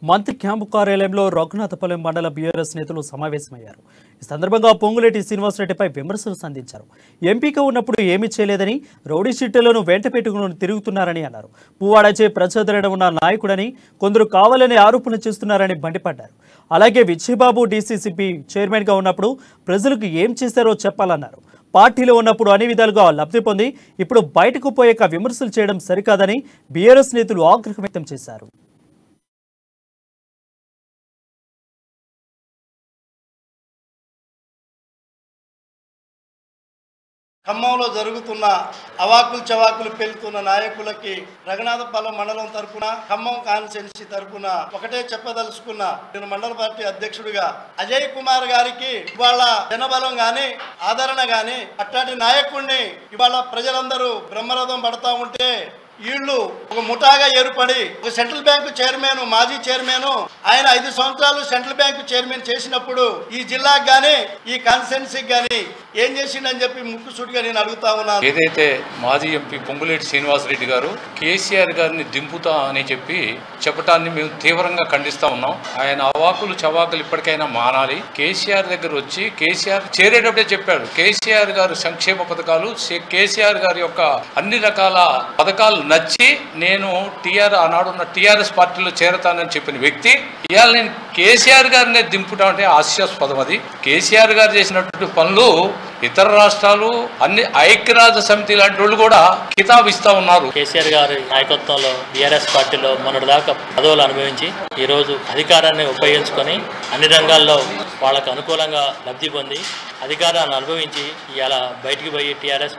మంత్రి క్యాంపు కార్యాలయంలో రఘునాథపాలెం మండల బీఆర్ఎస్ నేతలు సమావేశమయ్యారు. ఈ సందర్భంగా పొంగులేటి శ్రీనివాసరెడ్డిపై విమర్శలు సంధించారు. ఎంపీగా ఉన్నప్పుడు ఏమీ చేయలేదని, రౌడీ షీట్లను వెంట పెట్టుకుని తిరుగుతున్నారని అన్నారు. పువ్వాడచే ప్రజాదరణ ఉన్న నాయకుడని, కొందరు కావాలని ఆరోపణలు చేస్తున్నారని మండిపడ్డారు. అలాగే విజయబాబు డీసీసీబీ చైర్మన్గా ఉన్నప్పుడు ప్రజలకు ఏం చేశారో చెప్పాలన్నారు. పార్టీలో ఉన్నప్పుడు అన్ని విధాలుగా లబ్ధి పొంది ఇప్పుడు బయటకు పోయాక విమర్శలు చేయడం సరికాదని బీఆర్ఎస్ నేతలు ఆగ్రహం వ్యక్తం చేశారు. ఖమ్మంలో జరుగుతున్న అవాకులు చవాకులు పెళ్తున్న నాయకులకి రఘునాథపాలెం మండలం తరపున, ఖమ్మం కాన్స్టిట్యున్సీ తరపున ఒకటే చెప్పదలుచుకున్నా. నేను మండల పార్టీ అధ్యక్షుడిగా అజయ్ కుమార్ గారికి ఇవాళ జనబలం గాని, ఆదరణ గాని, అట్లాంటి నాయకుడిని ఇవాళ ప్రజలందరూ బ్రహ్మరథం పడతా ఉంటే వీళ్ళు ఒక ముఠాగా ఏర్పడి ఒక సెంట్రల్ బ్యాంకు చైర్మన్, మాజీ చైర్మన్, ఆయన 5 సంవత్సరాలు సెంట్రల్ బ్యాంకు చైర్మన్ చేసినప్పుడు ఈ జిల్లాకు గానీ ఈ కాన్స్టిట్యున్సీకి గానీ ఏం చేసిండని చెప్పి ముక్కుసూటిగా నేను అడుగుతా ఉన్నాను. ఏదైతే మాజీ ఎంపీ పొంగులేటి శ్రీనివాసరెడ్డి గారు కేసీఆర్ గారిని దింపుతా అని చెప్పటాన్ని మేము తీవ్రంగా ఖండిస్తా ఉన్నాం. ఆయన అవాకులు చవాకులు ఇప్పటికైనా మానాలి. కేసీఆర్ దగ్గర వచ్చి కేసీఆర్ చేరేటప్పుడే చెప్పాడు, కేసీఆర్ గారు సంక్షేమ పథకాలు, కేసీఆర్ గారి యొక్క అన్ని రకాల పథకాలు నచ్చి నేను ఆనాడున్న టీఆర్ఎస్ పార్టీలో చేరతానని చెప్పిన వ్యక్తి ఇవాళ నేను కేసీఆర్ గారిని దింపుతా అంటే హాస్యాస్పదం. అది కేసీఆర్ గారు చేసినటువంటి పనులు ఇతర రాష్ట్రాలు అన్ని ఐక్యరాజ్య సమితి లాంటి వాళ్ళు కూడా కితాబిస్తా ఉన్నారు. కేసీఆర్ గారి నాయకత్వంలో బీఆర్ఎస్ పార్టీలో మొన్నటిదాకా పదవులు అనుభవించి ఈ రోజు అధికారాన్ని ఉపయోగించుకొని అన్ని రంగాల్లో వాళ్ళకు అనుకూలంగా లబ్ధి పొంది అధికారాన్ని అనుభవించి ఇవాళ బయటికి పోయి టీఆర్ఎస్